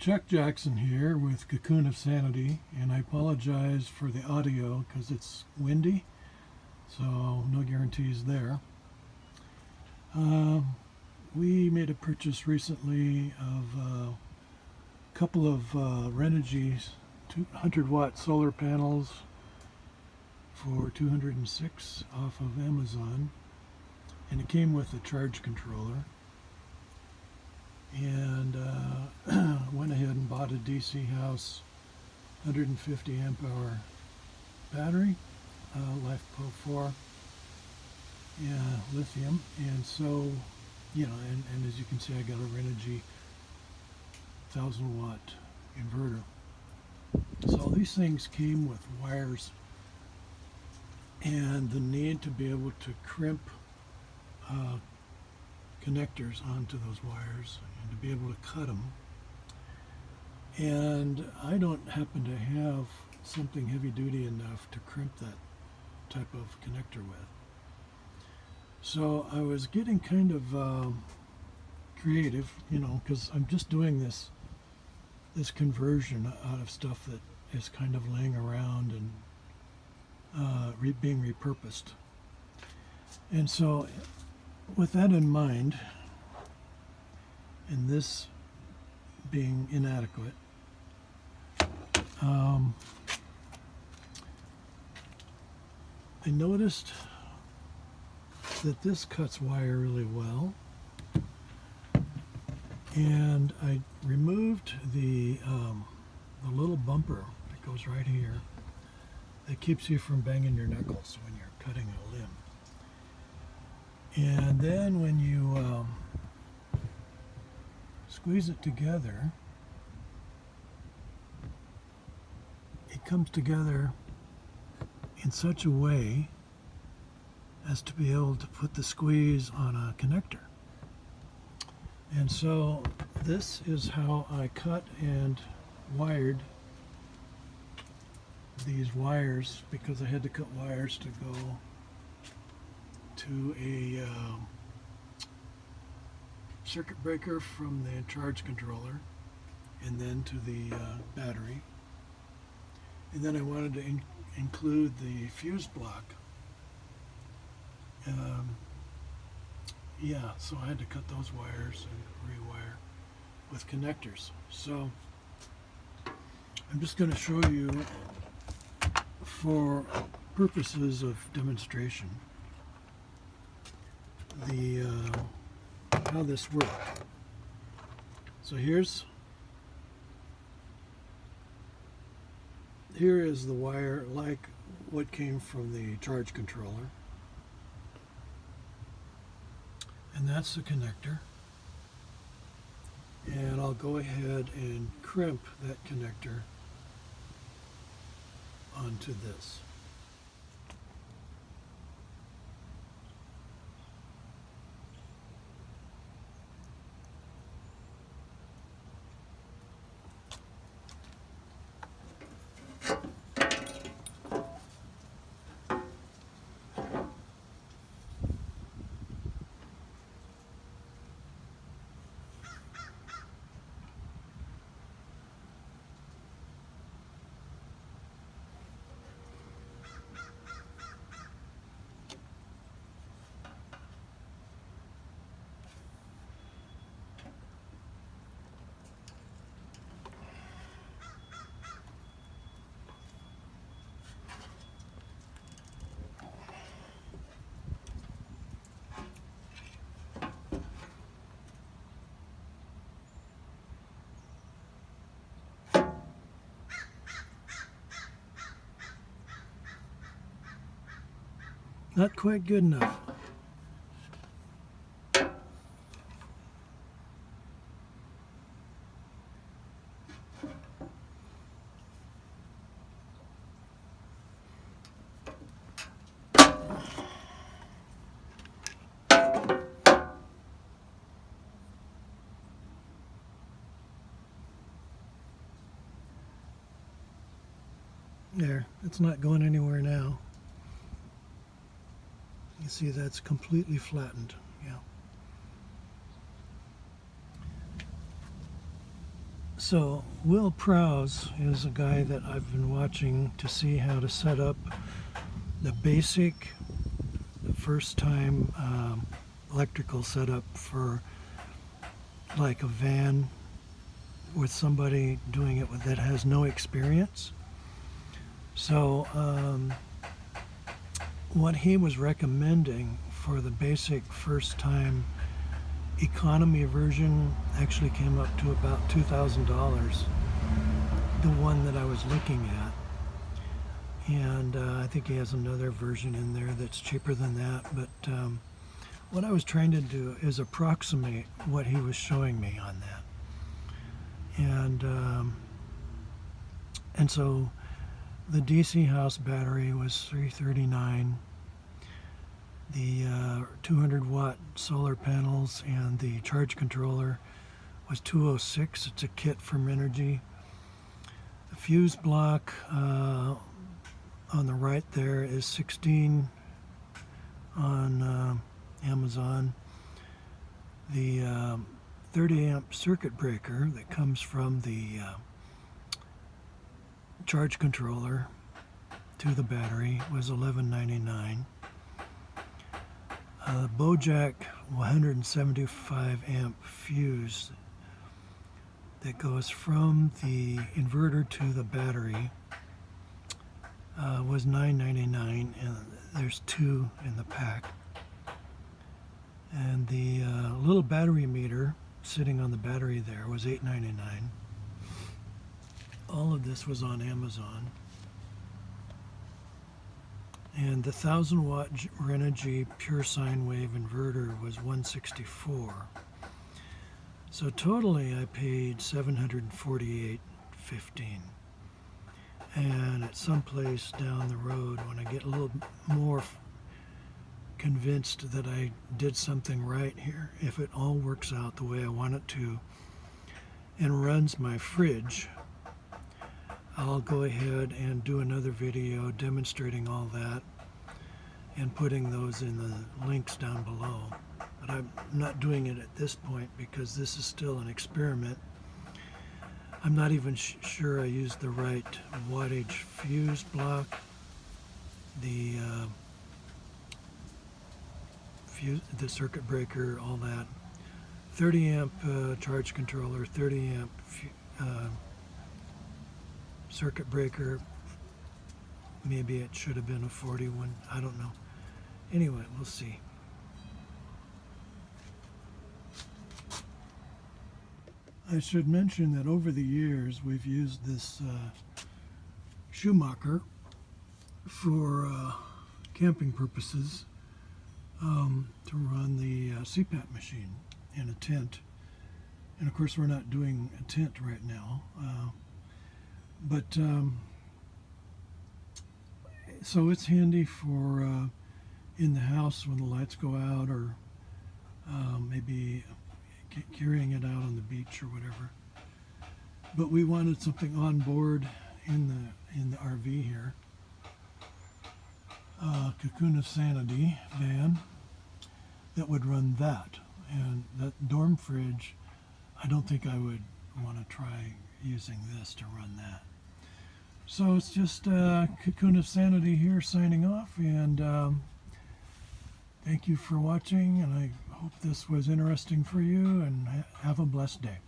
Chuck Jackson here with Cocoon of Sanity, and I apologize for the audio because it's windy, so no guarantees there. We made a purchase recently of a couple of Renogy 200-watt solar panels for $206 off of Amazon, and it came with a charge controller. And went ahead and bought a DC House 150 amp hour battery, LiFePro 4, lithium. And so, and as you can see, I got a Renogy 1000-watt inverter. So these things came with wires, and the need to be able to crimp connectors onto those wires and to be able to cut them. And I don't happen to have something heavy duty enough to crimp that type of connector with. So I was getting kind of creative, because I'm just doing this conversion out of stuff that is kind of laying around and being repurposed. And so with that in mind, and this being inadequate, I noticed that this cuts wire really well, and I removed the little bumper that goes right here that keeps you from banging your knuckles when you're cutting a limb. And then when you squeeze it together, it comes together in such a way as to be able to put the squeeze on a connector. And so this is how I cut and wired these wires, because I had to cut wires to go to a circuit breaker from the charge controller, and then to the battery. And then I wanted to include the fuse block. So I had to cut those wires and rewire with connectors. So I'm just going to show you, for purposes of demonstration, how this worked. So here is the wire, like what came from the charge controller, and that's the connector. And I'll go ahead and crimp that connector onto this. Not quite good enough. There, it's not going anywhere now. You see that's completely flattened. Yeah. So Will Prowse is a guy that I've been watching to see how to set up the basic, the first time electrical setup for like a van with somebody doing it that has no experience. So what he was recommending for the basic first time economy version actually came up to about $2,000, the one that I was looking at. And I think he has another version in there that's cheaper than that. But what I was trying to do is approximate what he was showing me on that. And so the DC house battery was $339. The 200 watt solar panels and the charge controller was $206. It's a kit from Energy. The fuse block on the right there is $16 on Amazon. The 30 amp circuit breaker that comes from the charge controller to the battery was $11.99. Bojack 175 amp fuse that goes from the inverter to the battery was $9.99, and there's two in the pack. And the little battery meter sitting on the battery there was $8.99. All of this was on Amazon. And the 1000 watt Energy pure sine wave inverter was $164. So totally I paid $748.15. And at some place down the road, when I get a little more convinced that I did something right here, if it all works out the way I want it to and runs my fridge, I'll go ahead and do another video demonstrating all that and putting those in the links down below. But I'm not doing it at this point because this is still an experiment. I'm not even sure I used the right wattage fuse block. The circuit breaker, all that. 30 amp charge controller, 30 amp circuit breaker. Maybe it should have been a 40 one. I don't know. Anyway, we'll see. I should mention that over the years we've used this Schumacher for camping purposes to run the CPAP machine in a tent. And of course we're not doing a tent right now. But so it's handy for in the house when the lights go out, or maybe carrying it out on the beach or whatever. But we wanted something on board in the RV here. Cocoon of Sanity van that would run that, and that dorm fridge, I don't think I would want to try using this to run that. So it's just Cocoon of Sanity here signing off, and thank you for watching, and I hope this was interesting for you, and have a blessed day.